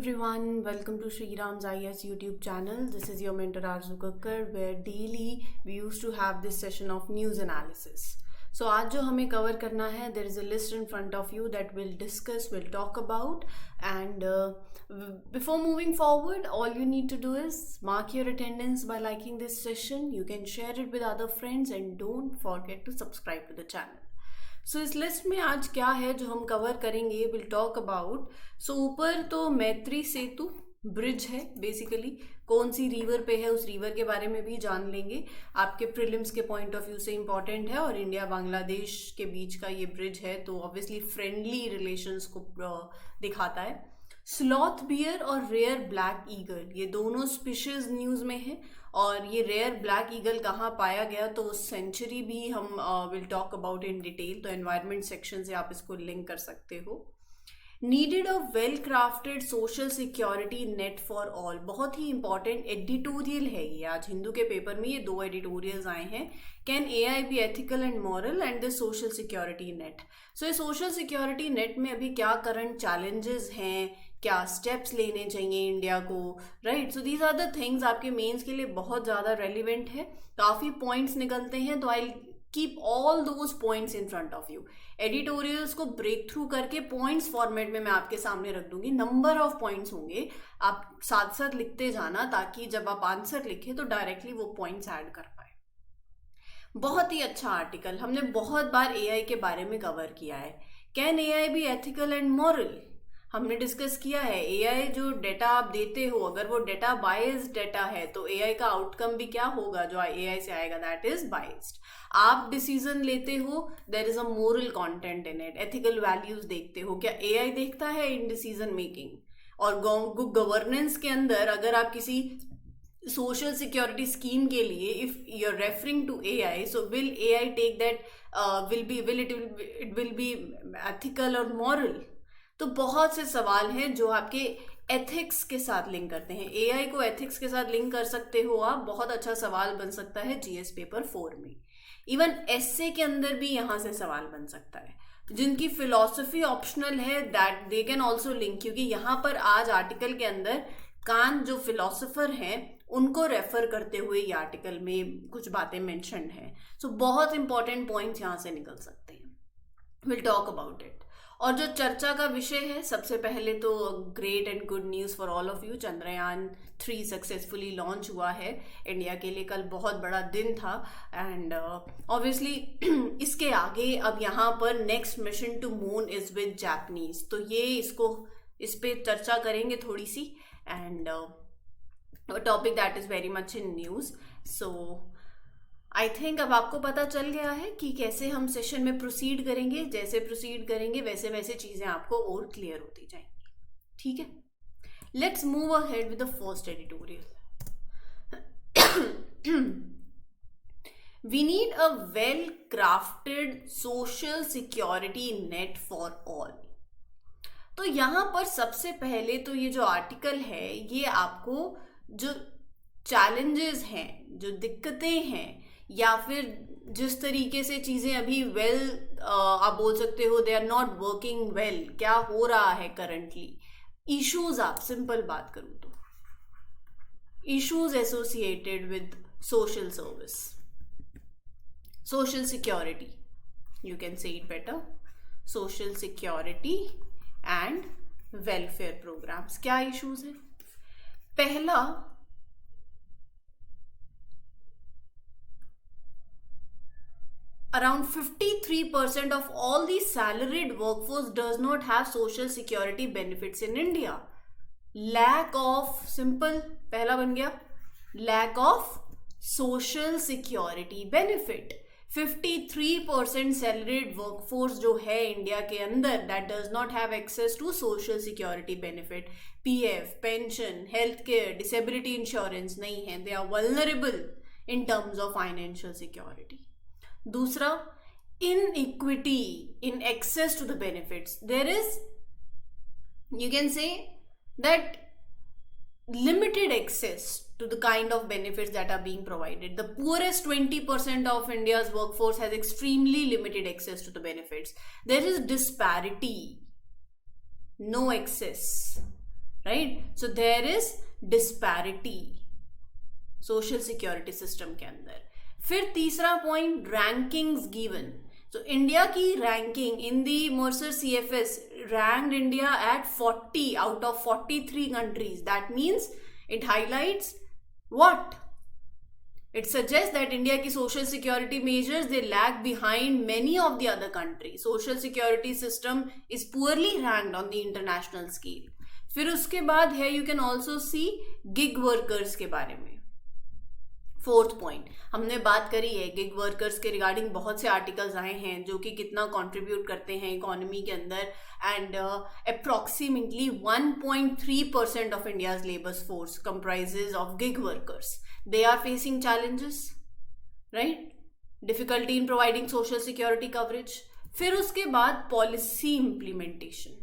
everyone, welcome to Sri Ram's IS YouTube channel. This is your mentor Arzu Kakkar, where daily we used to have this session of news analysis. So आज जो हमें cover करना है, there is a list in front of you that we'll discuss, we'll talk about, and before moving forward, all you need to do is mark your attendance by liking this session. You can share it with other friends and don't forget to subscribe to the channel. सो इस list में आज क्या है जो हम cover करेंगे, will talk about. सो ऊपर तो मैत्री सेतु ब्रिज है, बेसिकली कौन सी रिवर पे है उस रिवर के बारे में भी जान लेंगे. आपके प्रीलिम्स के पॉइंट ऑफ व्यू से इम्पॉर्टेंट है और इंडिया बांग्लादेश के बीच का ये ब्रिज है तो ऑब्वियसली फ्रेंडली रिलेशंस को दिखाता है. स्लॉथ बियर और रेयर ब्लैक ईगल, ये दोनों स्पीशीज न्यूज में है और ये रेयर ब्लैक ईगल कहाँ पाया गया तो सेंचुरी भी हम will talk about in detail. तो एनवायरनमेंट सेक्शन से आप इसको लिंक कर सकते हो. Needed a well crafted social security net for all, बहुत ही इंपॉर्टेंट एडिटोरियल है ये. आज हिंदू के पेपर में ये 2 एडिटोरियल्स आए हैं. Can AI be ethical and moral and the social security net. So ये सोशल सिक्योरिटी नेट में अभी क्या करंट चैलेंजेस हैं, क्या स्टेप्स लेने चाहिए इंडिया को, right. So these are the things आपके मेंस के लिए बहुत ज़्यादा रेलिवेंट है. काफ़ी पॉइंट्स निकलते हैं तो I keep all those points in front of you. Editorials को ब्रेक थ्रू करके पॉइंट्स फॉर्मेट में मैं आपके सामने रख दूंगी. नंबर ऑफ पॉइंट्स होंगे, आप साथ साथ लिखते जाना ताकि जब आप आंसर लिखें तो डायरेक्टली वो पॉइंट्स ऐड कर पाए. बहुत ही अच्छा आर्टिकल, हमने बहुत बार AI के बारे में कवर किया है. Can AI be ethical and moral, हमने डिस्कस किया है. AI जो डेटा आप देते हो, अगर वो डेटा बायस्ड डेटा है तो AI का आउटकम भी क्या होगा जो AI से आएगा, दैट इज बायस्ड. आप डिसीजन लेते हो, there is a moral content in it. Ethical values देखते हो, क्या AI देखता है इन डिसीजन मेकिंग. और गवर्नेंस के अंदर अगर आप किसी सोशल सिक्योरिटी स्कीम के लिए if you are referring to AI, so will AI take that, it will be ethical और मॉरल. तो बहुत से सवाल हैं जो आपके एथिक्स के साथ लिंक करते हैं. AI को एथिक्स के साथ लिंक कर सकते हो आप. बहुत अच्छा सवाल बन सकता है GS पेपर 4 में. इवन एस्से के अंदर भी यहाँ से सवाल बन सकता है. जिनकी फिलॉसफी ऑप्शनल है that they can also link, क्योंकि यहाँ पर आज आर्टिकल के अंदर कांत जो फिलोसोफर हैं उनको रेफर करते हुए ये आर्टिकल में कुछ बातें मेंशन्ड हैं. सो बहुत इंपॉर्टेंट पॉइंट्स यहाँ से निकल सकते हैं. Will talk about it. और जो चर्चा का विषय है, सबसे पहले तो great and good news for all of you. Chandrayaan 3 successfully launch हुआ है इंडिया के लिए. कल बहुत बड़ा दिन था एंड ऑब्वियसली इसके आगे अब यहाँ पर next mission to moon is with Japanese. तो ये इस पे चर्चा करेंगे थोड़ी सी and topic that is very much in news. So I think अब आपको पता चल गया है कि कैसे हम सेशन में प्रोसीड करेंगे. जैसे प्रोसीड करेंगे वैसे वैसे चीज़ें आपको और क्लियर होती जाएंगी. ठीक है, let's move ahead with the first editorial. We need a well crafted social security net for all. तो यहाँ पर सबसे पहले तो ये जो आर्टिकल है ये आपको जो चैलेंजेस हैं, जो दिक्कतें हैं, या फिर जिस तरीके से चीज़ें अभी आप बोल सकते हो they are not working well, क्या हो रहा है करंटली, इश्यूज. आप सिंपल बात करूँ तो issues associated with social service, social security, you can say it better, social security and welfare programmes. क्या इश्यूज है? पहला, around 53% of all the salaried workforce does not have social security benefits in India. Lack of, simple, पहला बन गया, lack of social security benefit. 53% salaried workforce जो है India के अंदर that does not have access to social security benefit. PF, pension, healthcare, disability insurance नहीं है. They are vulnerable in terms of financial security. दूसरा, inequity in access to the benefits. There is, you can say that limited access to the kind of benefits that are being provided. The poorest 20% of India's workforce has extremely limited access to the benefits. There is disparity, no access, right. So there is disparity social security system के अंदर. फिर तीसरा point, rankings given. तो India की ranking in the Mercer CFS ranked India at 40 out of 43 countries. That means it highlights what? It suggests that India की social security measures they lag behind many of the other countries. Social security system is poorly ranked on the international scale. फिर उसके बाद है you can also see gig workers के बारे में. Fourth point, हमने बात करी है गिग वर्कर्स के रिगार्डिंग. बहुत से आर्टिकल्स आए हैं जो कि कितना कंट्रीब्यूट करते हैं इकोनॉमी के अंदर. And approximately 1.3% of India's labour force comprises of gig workers. They are facing challenges, right, difficulty in providing social security coverage. फिर उसके बाद पॉलिसी इम्प्लीमेंटेशन.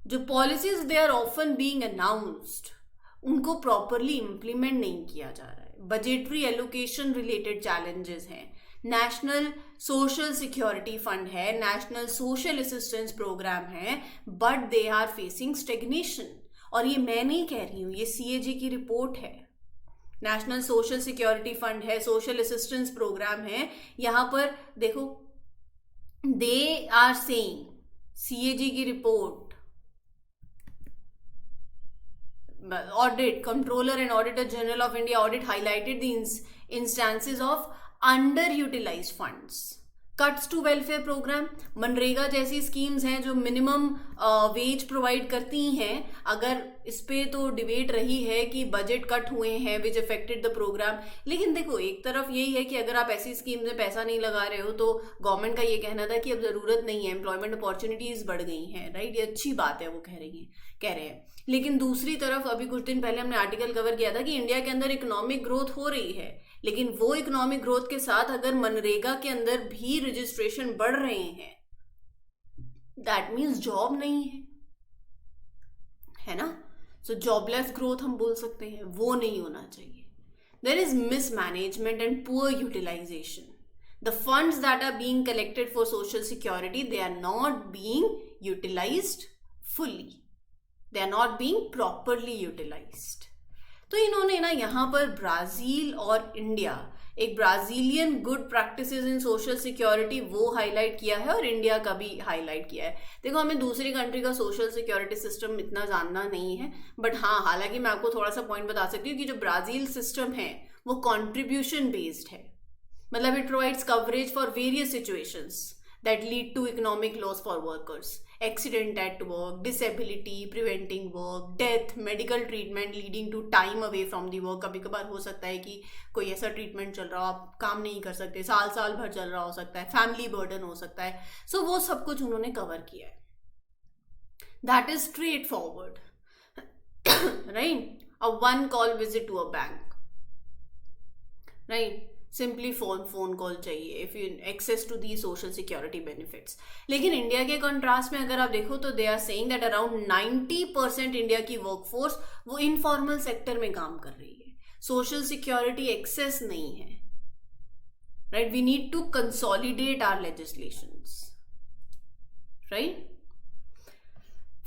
जो policies they are often being announced उनको properly implement नहीं किया जा रहा है. बजटरी एलोकेशन रिलेटेड चैलेंजेस हैं. नेशनल सोशल सिक्योरिटी फंड है, नेशनल सोशल असिस्टेंस प्रोग्राम है, but they are facing stagnation. और ये मैं नहीं कह रही हूं, ये CAG की रिपोर्ट है. नेशनल सोशल सिक्योरिटी फंड है, सोशल असिस्टेंस प्रोग्राम है. यहां पर देखो, दे आर सेइंग, CAG की report, Audit Controller and Auditor General of India audit highlighted the instances of underutilized funds. Cuts to welfare program, MNREGA जैसी schemes हैं जो मिनिमम वेज प्रोवाइड करती हैं. अगर इस पे तो डिबेट रही है कि बजट कट हुए हैं विच अफेक्टेड द प्रोग्राम. लेकिन देखो, एक तरफ यही है कि अगर आप ऐसी स्कीम में पैसा नहीं लगा रहे हो तो गवर्नमेंट का ये कहना था कि अब जरूरत नहीं है, एम्प्लॉयमेंट अपॉर्चुनिटीज बढ़ गई हैं, राइट. ये अच्छी बात है, वो कह रहे हैं. लेकिन दूसरी तरफ अभी कुछ दिन पहले हमने आर्टिकल कवर किया था कि इंडिया के अंदर इकोनॉमिक ग्रोथ हो रही है, लेकिन वो इकोनॉमिक ग्रोथ के साथ अगर मनरेगा के अंदर भी रजिस्ट्रेशन बढ़ रहे हैं, दैट मीन्स जॉब नहीं है ना. सो जॉबलेस ग्रोथ हम बोल सकते हैं, वो नहीं होना चाहिए. There is mismanagement and poor utilisation. The funds that are being collected for social security, they are not being utilized fully. They are not being properly utilized. तो इन्होंने ना यहाँ पर ब्राजील और इंडिया, एक ब्राजीलियन गुड प्रैक्टिसेस इन social security वो highlight किया है और इंडिया का भी हाईलाइट किया है. देखो, हमें दूसरी कंट्री का सोशल सिक्योरिटी सिस्टम इतना जानना नहीं है, बट हाँ, हालांकि मैं आपको थोड़ा सा पॉइंट बता सकती हूँ कि जो ब्राजील सिस्टम है वो कॉन्ट्रीब्यूशन बेस्ड है. मतलब it provides coverage for various situations that lead to economic loss for workers. Accident at work, disability, preventing work, death, medical treatment leading to time away from the work. कभी कभार हो सकता है कि कोई ऐसा ट्रीटमेंट चल रहा हो, आप काम नहीं कर सकते, साल भर चल रहा हो सकता है, फैमिली बर्डन हो सकता है. सो वो सब कुछ उन्होंने कवर किया है. That is straightforward, right. A one call visit to a bank, right. Simply phone call चाहिए if you access to the social security benefits. लेकिन इंडिया के कंट्रास्ट में अगर आप देखो तो they are saying that around 90% India की workforce वो इनफॉर्मल सेक्टर में काम कर रही है. सोशल सिक्योरिटी एक्सेस नहीं है, right. We need to consolidate our legislations, right.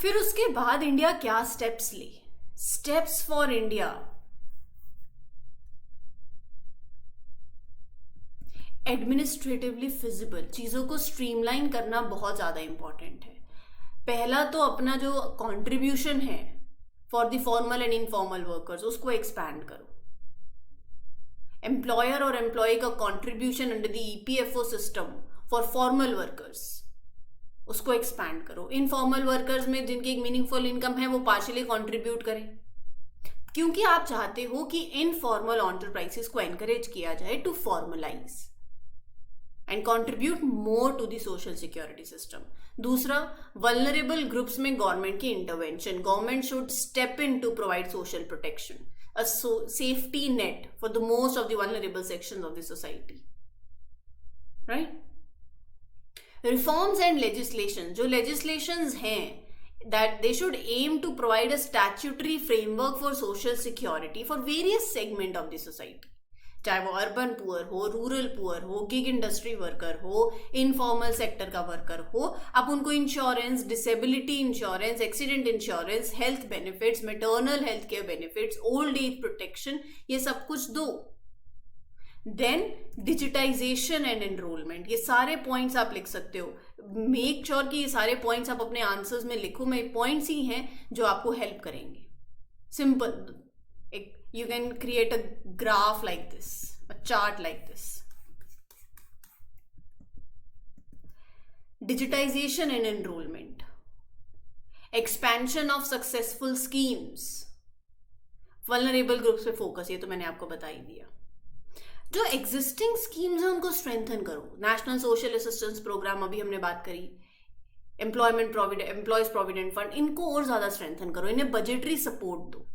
फिर उसके बाद इंडिया क्या स्टेप्स ले? Steps for India, administratively feasible, चीज़ों को स्ट्रीमलाइन करना बहुत ज़्यादा इंपॉर्टेंट है. पहला तो अपना जो कंट्रीब्यूशन है for the formal and informal workers उसको एक्सपैंड करो. एम्प्लॉयर और एम्प्लॉय का contribution under the EPFO system for formal workers उसको एक्सपैंड करो. इनफॉर्मल वर्कर्स में जिनकी एक मीनिंगफुल इनकम है वो पार्शियली कंट्रीब्यूट करें, क्योंकि आप चाहते हो कि इनफॉर्मल एंटरप्राइजेस को एनकरेज किया जाए to formalise and contribute more to the social security system. दूसरा, vulnerable groups में गवर्नमेंट की intervention. Government should step in to provide social protection, a safety net for the most of the vulnerable sections of the society, right? Reforms and legislation, जो legislations हैं that they should aim to provide a statutory framework for social security for various segment of the society. चाहे वो urban poor हो, rural poor हो, gig industry worker हो, informal sector का worker हो, आप उनको insurance, disability insurance, accident insurance, health benefits, maternal health care benefits, old age protection, ये सब कुछ दो। देन डिजिटाइजेशन एंड एनरोलमेंट, ये सारे पॉइंट्स आप लिख सकते हो। मेक श्योर कि ये सारे पॉइंट्स आप अपने आंसर्स में लिखो। मैं पॉइंट्स ही हैं जो आपको हेल्प करेंगे। Simple, you can create a graph like this, a chart like this. Digitization and enrollment, expansion of successful schemes, vulnerable groups पे फोकस, ये तो मैंने आपको बता ही दिया। जो एग्जिस्टिंग स्कीम्स हैं उनको स्ट्रेंथन करो। नेशनल सोशल असिस्टेंस प्रोग्राम अभी हमने बात करी, एम्प्लॉयज प्रोविडेंट फंड, इनको और ज्यादा स्ट्रेंथन करो, इन्हें बजटरी सपोर्ट दो।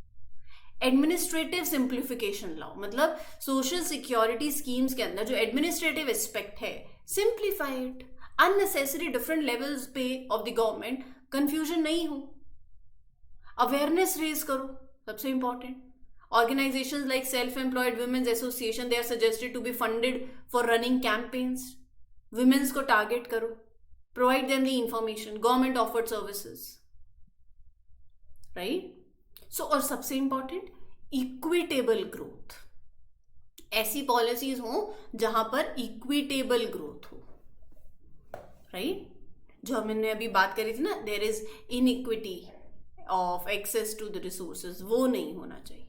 एडमिनिस्ट्रेटिव सिंप्लीफिकेशन लाओ, मतलब सोशल सिक्योरिटी स्कीम्स के अंदर जो एडमिनिस्ट्रेटिव एस्पेक्ट है, simplify it. Unnecessary different levels पे ऑफ द गवर्नमेंट कंफ्यूजन नहीं हो। अवेयरनेस रेज करो, सबसे important. Organisations like self employed women's association, they are suggested to be funded for running campaigns. Women's को टारगेट करो, provide them the information, government offered services, right. So और सबसे important, equitable growth. ऐसी policies हो जहां पर equitable growth हो, right. जो हमने अभी बात करी थी ना, there is inequity of access to the resources, वो नहीं होना चाहिए।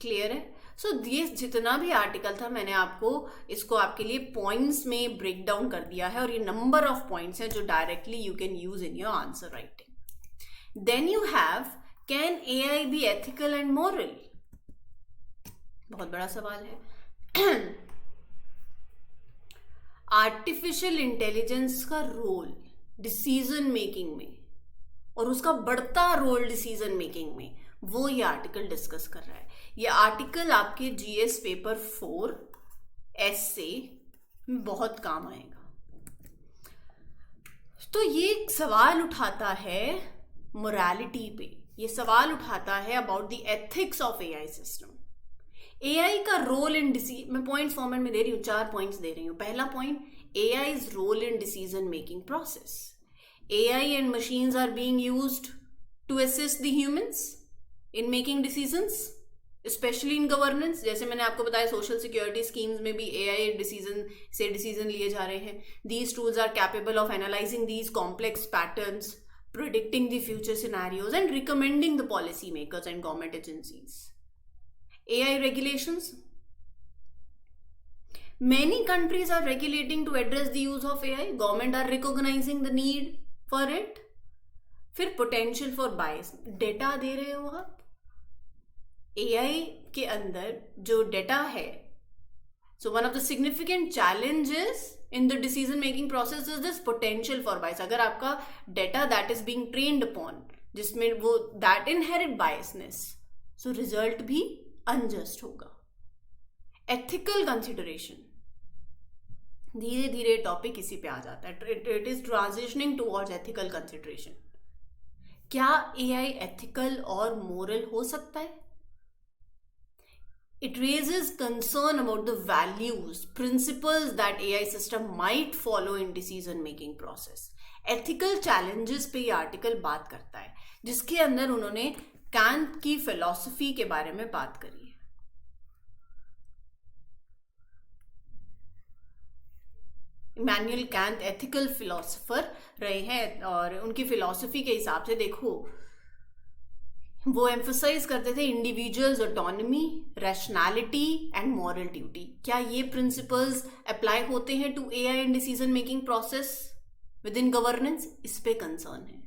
क्लियर है। सो ये जितना भी आर्टिकल था मैंने आपको इसको आपके लिए पॉइंट्स में ब्रेक डाउन कर दिया है, और ये नंबर ऑफ पॉइंट्स हैं जो directly you can use in your answer writing. Then you have, can AI be ethical and moral? बहुत बड़ा सवाल है। आर्टिफिशियल इंटेलिजेंस का रोल डिसीजन मेकिंग में और उसका बढ़ता रोल डिसीजन मेकिंग में, वो ये आर्टिकल डिस्कस कर रहा है। ये आर्टिकल आपके GS पेपर 4 एस्से में बहुत काम आएगा। तो ये सवाल उठाता है मोरालिटी पे, ये सवाल उठाता है about the ethics of AI system. AI का रोल इन मैं पॉइंट्स फॉर्मेट में दे रही हूँ, 4 पॉइंट्स दे रही हूँ। पहला point, AI's role in decision making process. AI and machines are being used to assist the humans in making decisions, especially in governance। जैसे मैंने आपको बताया सोशल सिक्योरिटी स्कीम्स में भी AI डिसीजन लिए जा रहे हैं। These tools are capable of analyzing these complex patterns, predicting the future scenarios and recommending the policy makers and government agencies. AI regulations. Many countries are regulating to address the use of AI. Government are recognizing the need for it. फिर potential for bias. Data दे रहे हो आप, AI के अंदर जो data है, so one of the significant challenges in the decision making process is this potential for bias. अगर आपका data that is being trained upon, जिसमें वो that inherent biasness, so result भी unjust होगा। ethical consideration, धीरे धीरे topic इसी पे आ जाता है। it is transitioning towards ethical consideration। क्या AI ethical और moral हो सकता है? It raises concern about the values, principles that AI system might follow in decision making process. Ethical challenges पे ये आर्टिकल बात करता है, जिसके अंदर उन्होंने कैंट की फिलॉसफी के बारे में बात करी है। इमैनुअल कैंट एथिकल फिलोसोफर रहे हैं, और उनकी फिलॉसफी के हिसाब से देखो, वो एम्फसाइज करते थे individuals autonomy, rationality and moral duty. क्या ये प्रिंसिपल्स अप्लाई होते हैं to AI in decision making process within governance? इस पे कंसर्न है।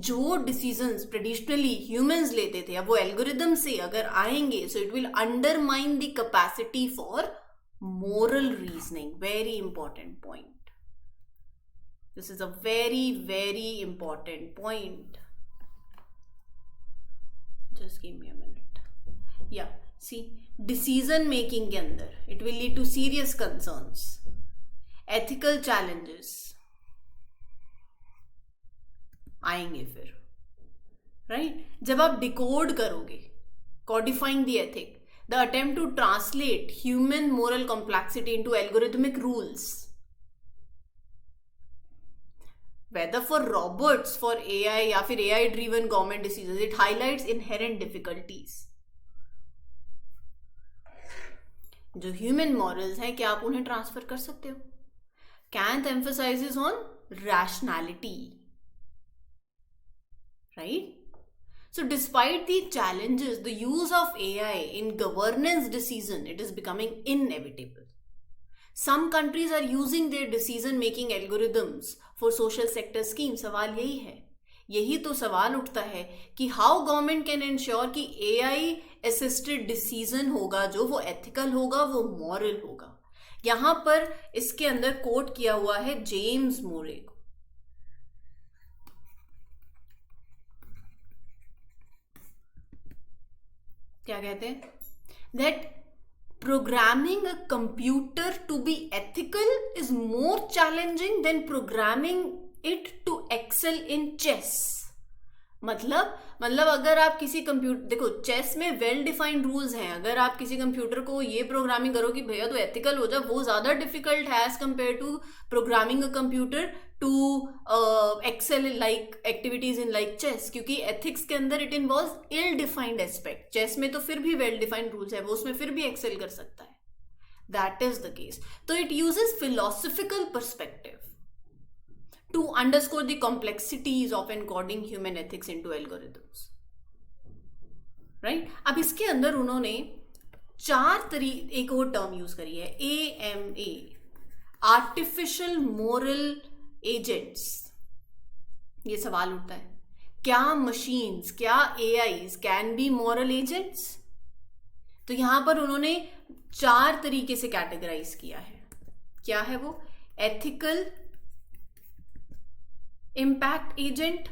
जो डिसीजंस ट्रेडिशनली ह्यूमंस लेते थे, अब वो एल्गोरिदम से अगर आएंगे, सो it will undermine the capacity for moral reasoning. Very important point. This is a very, very important point. Just give me a minute. Yeah, see, decision making के अंदर it will lead to serious concerns, ethical challenges आएंगे फिर, right? जब आप decode करोगे, codifying the ethic, the attempt to translate human moral complexity into algorithmic rules, whether for robots, for AI या फिर AI driven government decisions, it highlights inherent difficulties. जो human morals हैं, क्या आप उन्हें ट्रांसफर कर सकते हो? Kant emphasizes on rationality, right? So despite the challenges, the use of AI in governance decision, it is becoming inevitable. Some countries are using their decision making algorithms for social sector schemes. सवाल यही है, यही तो सवाल उठता है कि how government can ensure कि AI असिस्टेड डिसीजन होगा जो वो एथिकल होगा, वो मॉरल होगा. यहां पर इसके अंदर कोट किया हुआ है जेम्स मोरे को. क्या कहते हैं? That programming a computer to be ethical is more challenging than programming it to excel in chess. मतलब अगर आप किसी कंप्यूटर, देखो चेस में वेल डिफाइंड रूल्स हैं, अगर आप किसी कंप्यूटर को ये प्रोग्रामिंग करो कि भैया तो एथिकल हो जा, वो ज्यादा डिफिकल्ट है as compared to programming a computer to excel like activities in like chess, क्योंकि एथिक्स के अंदर it involve ill defined aspect. Chess में तो फिर भी वेल डिफाइंड रूल्स है, वो उसमें फिर भी एक्सेल कर सकता है. That is the case. तो it uses philosophical perspective to underscore the complexities of encoding human ethics into algorithms, right? अब इसके अंदर उन्होंने एक और टर्म यूज करी है, AMA, आर्टिफिशियल मोरल एजेंट्स. ये सवाल उठता है, क्या मशीन्स, क्या AIs can be moral agents? तो यहां पर उन्होंने 4 तरीके से कैटेगराइज किया है. क्या है वो? Ethical impact agent,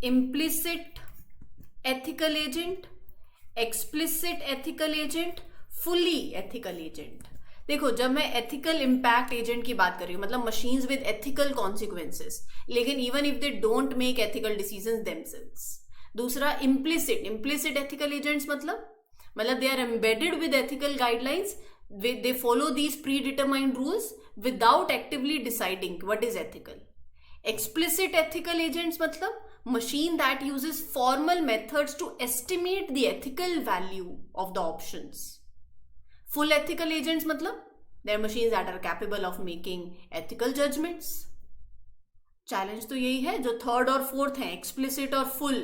implicit ethical agent, explicit ethical agent, fully ethical agent. देखो, जब मैं एथिकल इम्पैक्ट एजेंट की बात कर रही हूं, मतलब मशीन्स विद एथिकल कॉन्सिक्वेंसेस, लेकिन even if they don't make ethical decisions themselves. दूसरा इम्प्लिसिट एथिकल एजेंट्स, मतलब they are embedded with ethical guidelines, they follow these pre determined rules without actively deciding what is ethical. Explicit ethical agents मतलब machine that uses formal methods to estimate the ethical value of the options. Full ethical agents मतलब they are machines that are capable of making ethical judgments. Challenge तो यही है, जो third और fourth हैं, explicit और full,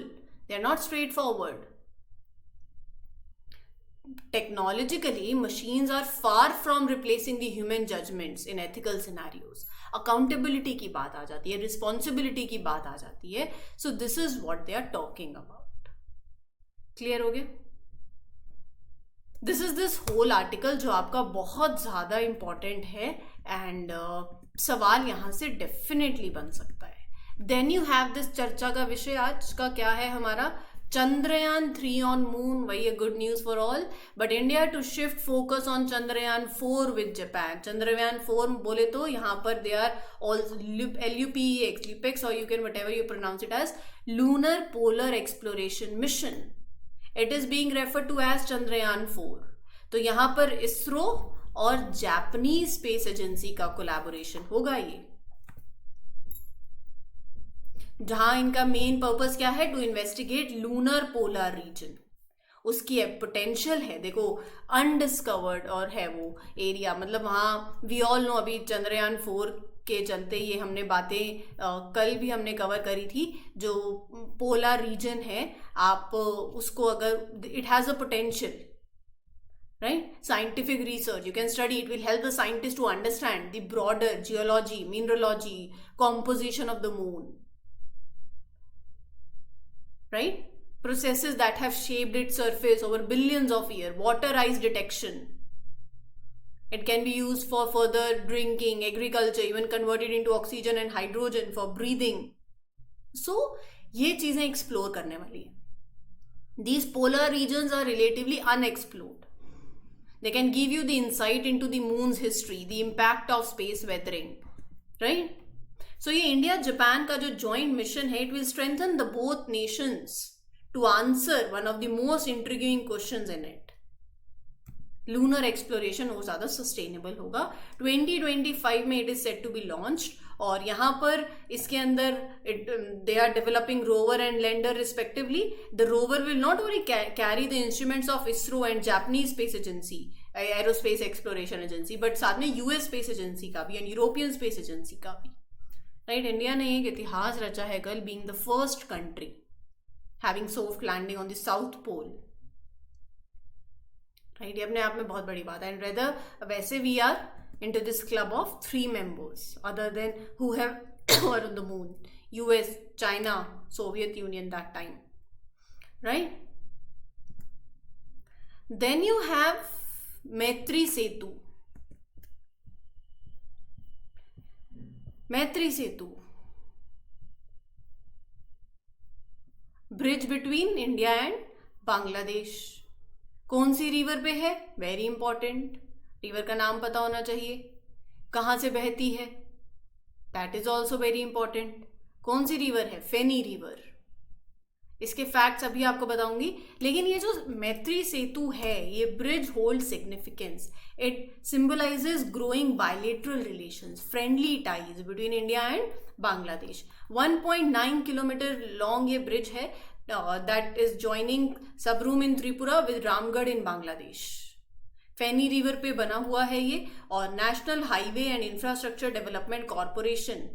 they are not straightforward. Technologically, machines are far from replacing the human judgments in ethical scenarios. Accountability की बात आ जाती है, responsibility की बात आ जाती है. So this is what they are talking about. Clear हो गया? This is this whole article जो आपका बहुत ज़्यादा important है and सवाल यहाँ से definitely बन सकता है. Then you have this चर्चा का विषय आज का क्या है हमारा? Chandrayaan 3 on moon, वही है good news for all, but India to shift focus on Chandrayaan 4 with Japan. Chandrayaan 4 बोले तो यहाँ पर they are all LUPEX, or you can whatever you pronounce it as, Lunar Polar Exploration Mission. It is being referred to as Chandrayaan 4. तो यहाँ पर ISRO और Japanese Space Agency का collaboration होगा ये, जहां इनका मेन पर्पस क्या है? To investigate lunar polar region. उसकी पोटेंशियल है, देखो अनडिस्कवर्ड और है वो एरिया, मतलब वहाँ वी ऑल नो अभी चंद्रयान 4 के चलते ये हमने बातें कल भी हमने कवर करी थी. जो पोलर रीजन है, आप उसको अगर it has a potential, right? Scientific research, you can study, it will help the scientists to understand the broader geology, mineralogy, composition of the moon, right? Processes that have shaped its surface over billions of years. Water ice detection, it can be used for further drinking, agriculture, even converted into oxygen and hydrogen for breathing. So ये चीजें explore करने वाली है. These polar regions are relatively unexplored. They can give you the insight into the moon's history, the impact of space weathering, right? So ये India Japan का जो joint mission है, it will strengthen the both nations to answer one of the most intriguing questions in it. Lunar exploration और ज़्यादा sustainable होगा। 2025 में it is set to be launched, और यहाँ पर इसके अंदर they are developing rover and lander respectively. The rover will not only carry the instruments of ISRO and Japanese space agency, aerospace exploration agency, but साथ में US space agency का भी and European space agency का भी, right. India ने एक इतिहास रचा है कल, being the first country having soft landing on the south pole, right. ये अपने आप में बहुत बड़ी बात है। एंड रेदर वैसे we are into this club of 3 members other than who have were on the moon: US, China, Soviet Union that time, right? Then you have Maitri Setu. Maitri Setu, bridge between India and Bangladesh. कौन सी river पे है? Very important, river का नाम पता होना चाहिए। कहाँ से बहती है? That is also very important. कौन सी रिवर है? फेनी रिवर। इसके फैक्ट्स अभी आपको बताऊंगी, लेकिन ये जो मैत्री सेतु है, ये bridge hold significance. It symbolises growing bilateral relations, friendly ties between India and Bangladesh. 1.9 kilometre long ये ब्रिज है that is joining Sabroom in Tripura with Ramgarh in Bangladesh. Feni river पे बना हुआ है ये, और national highway and infrastructure development corporation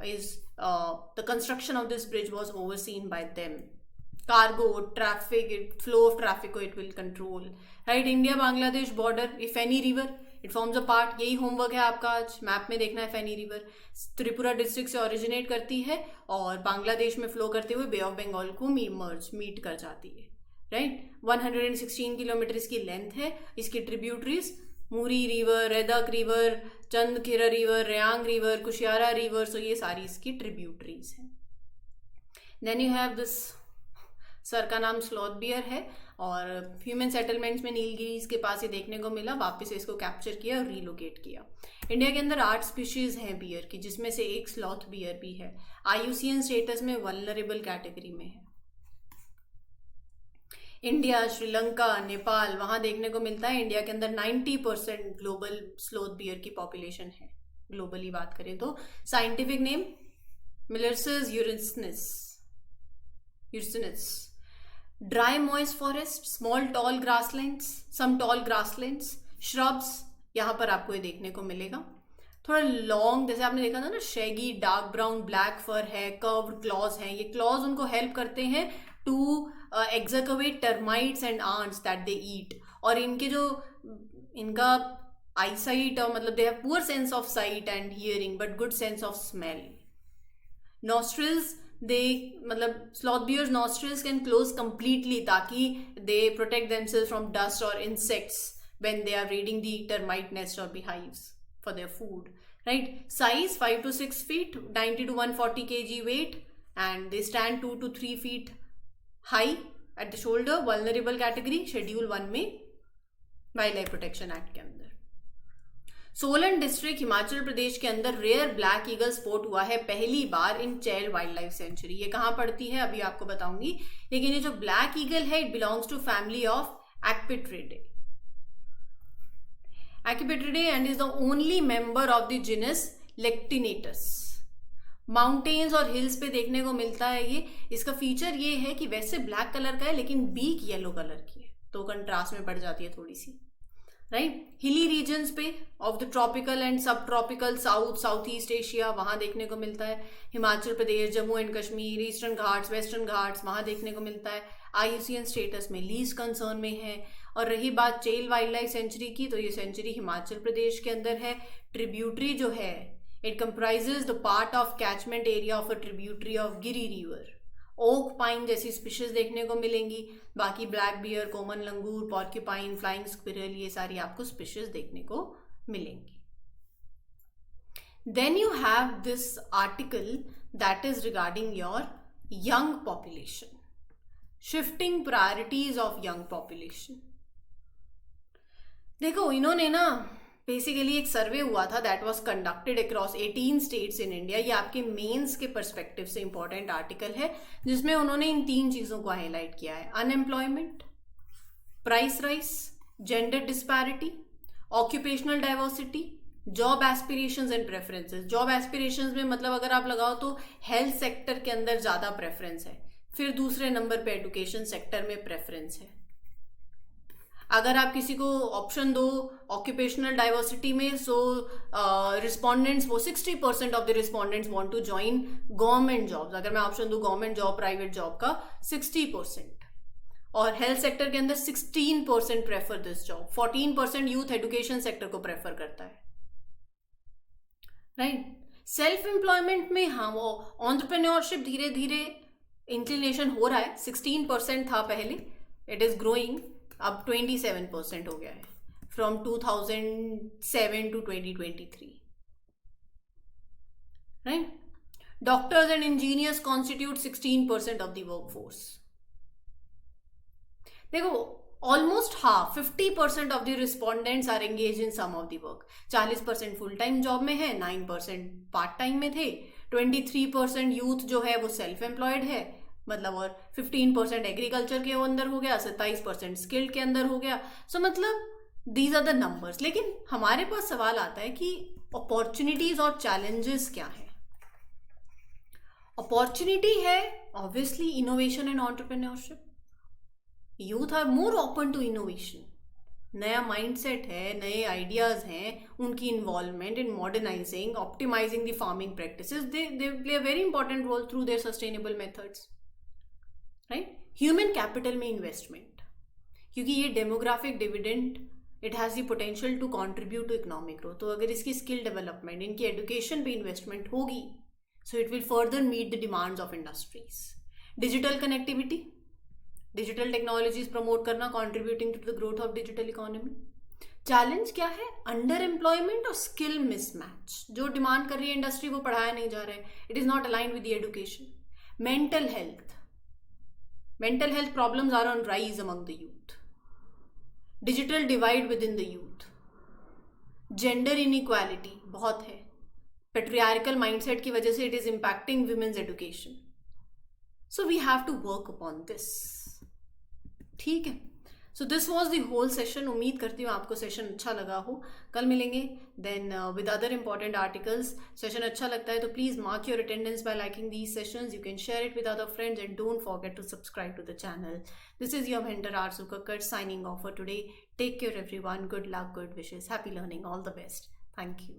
is the construction of this bridge was overseen by them. Cargo, traffic, flow of traffic को it will control, right. India Bangladesh border, ये Feni river, it forms a part. यही homework है आपका आज, map में देखना है। Feni river Tripura district से ओरिजिनेट करती है और बांग्लादेश में फ्लो करते हुए बे ऑफ बंगाल को मीट कर जाती है, राइट। 116 किलोमीटर इसकी लेंथ है। इसकी tributaries Muri river, Raidak river, Chandkhera river, Reang river, Kushiyara river, so ये सारी इसकी ट्रिब्यूटरीज हैं। Then you have this, sir का नाम स्लॉथ बियर है, और ह्यूमन सेटलमेंट्स में नीलगिरीज के पास ये देखने को मिला, वापस इसको कैप्चर किया और रीलोकेट किया। इंडिया के अंदर 8 स्पीशीज हैं बियर की, जिसमें से एक स्लॉथ बियर भी है। IUCN स्टेटस में वल्नरेबल कैटेगरी में है। इंडिया, श्रीलंका, नेपाल, वहां देखने को मिलता है। इंडिया के अंदर 90% ग्लोबल स्लोथ बियर की पॉपुलेशन है, ग्लोबली बात करें तो। Scientific name Melursus ursinus. Dry moist forest, small tall grasslands, some tall grasslands, shrubs, यहाँ पर आपको ये देखने को मिलेगा। थोड़ा लॉन्ग, जैसे आपने देखा था ना, शेगी डार्क ब्राउन ब्लैक फर है, कर्व्ड क्लॉज हैं। ये क्लॉज उनको हेल्प करते हैं to excavate termites and ants that they eat. और इनका आईसाइट, और मतलब they have poor sense of sight and hearing but good sense of smell. Nostrils, मतलब sloth bears nostrils can close completely, ताकि they protect themselves from dust और insects when they are raiding the termite nest और beehives for their food, right? Size 5 to 6 feet, 90 to 140 kg weight, and they stand 2 to 3 feet high at the shoulder. Vulnerable category, Schedule 1 में wild life protection act के अंदर। Solan district Himachal Pradesh के अंदर rare black eagle spot हुआ है पहली बार इन चैल wild life sanctuary. ये कहाँ पड़ती है अभी आपको बताऊंगी, लेकिन ये जो ब्लैक ईगल है it belongs to family of Accipitridae and is the only member of the genus Lectinatus। Mountains और हिल्स पे देखने को मिलता है ये। इसका फीचर ये है कि वैसे ब्लैक कलर का है लेकिन बीक येलो कलर की है, तो कंट्रास्ट में पड़ जाती है थोड़ी सी, राइट। हिली रीजन्स पे of the tropical and subtropical South East Asia वहां देखने को मिलता है। Himachal Pradesh, Jammu and Kashmir, Eastern Ghats, Western Ghats वहां देखने को मिलता है। IUCN स्टेटस में लीस्ट कंसर्न में है। और रही बात चेल वाइल्ड लाइफ सेंचुरी की, तो ये सेंचुरी हिमाचल प्रदेश के अंदर है। ट्रिब्यूटरी जो है it comprises the part of catchment area of a tributary of Giri river. Oak pine जैसी स्पीशीज देखने को मिलेंगी, बाकी black bear, common langur, porcupine, flying squirrel, ये सारी आपको स्पीशीज देखने को मिलेंगी। Then you have this article that is regarding your young population, shifting priorities of young population. देखो इन्होंने ना बेसिकली एक सर्वे हुआ था that was conducted across 18 states in India. ये आपके मेंस के पर्सपेक्टिव से इंपॉर्टेंट आर्टिकल है, जिसमें उन्होंने इन 3 चीजों को हाईलाइट किया है: unemployment, price rise gender disparity, occupational diversity, job aspirations and preferences. Job aspirations में मतलब अगर आप लगाओ तो हेल्थ सेक्टर के अंदर ज़्यादा प्रेफरेंस है, फिर दूसरे नंबर पे एजुकेशन सेक्टर में प्रेफरेंस है। अगर आप किसी को ऑप्शन दो ऑक्यूपेशनल डाइवर्सिटी में, सो रिस्पॉन्डेंट्स वो 60% of the respondents want to join government jobs. अगर मैं ऑप्शन दूं गवर्नमेंट जॉब, प्राइवेट जॉब का 60%, और हेल्थ सेक्टर के अंदर 16% prefer this job, 14% youth education sector को प्रेफर करता है, राइट। सेल्फ एम्प्लॉयमेंट में हाँ वो एंटरप्रेन्योरशिप धीरे धीरे इंक्लिनेशन हो रहा है, 16% था पहले, इट इज ग्रोइंग, अब 27% हो गया है फ्रॉम 2007 to 2023, राइट। Doctors and engineers constitute 16% of the workforce. देखो almost half 50% of the respondents are engage in some of the work. 40% full time job में है, 9% पार्ट टाइम में थे, 23% यूथ जो है वो सेल्फ एम्प्लॉयड है, मतलब, और 15% एग्रीकल्चर के अंदर हो गया, 27% स्किल्ड के अंदर हो गया। सो मतलब दीज आर द नंबर्स। लेकिन हमारे पास सवाल आता है कि अपॉर्चुनिटीज और चैलेंजेस क्या है। अपॉर्चुनिटी है obviously innovation and entrepreneurship. Youth are more open to innovation, नया माइंडसेट है, नए आइडियाज हैं, उनकी involvement in modernising, optimising the farming practices, they play a very important role through their sustainable methods, right. Human capital में investment, क्योंकि ये demographic dividend it has the potential to contribute to economic growth. तो अगर इसकी skill development, इनकी education पे investment होगी, so it will further meet the demands of industries. Digital connectivity, digital technologies promote करना, contributing to the growth of digital economy. Challenge क्या है? Underemployment और स्किल मिसमैच। जो डिमांड कर रही है इंडस्ट्री वो पढ़ाया नहीं जा रहा है, it is not aligned with the education. Mental health problems are on rise among the youth. Digital divide within the youth. Gender inequality बहुत है, पेट्रियार्कल माइंडसेट की वजह से it is impacting women's education. So we have to work upon this, ठीक है। So this was the whole session. उम्मीद करती हूँ आपको सेशन अच्छा लगा हो। कल मिलेंगे then with other important articles. Session अच्छा लगता है तो please mark your attendance by liking these sessions. You can share it with other friends and don't forget to subscribe to the channel. This is your mentor Aarzoo Kakkar signing off for today. Take care everyone. Good luck, good wishes. Happy learning. All the best. Thank you.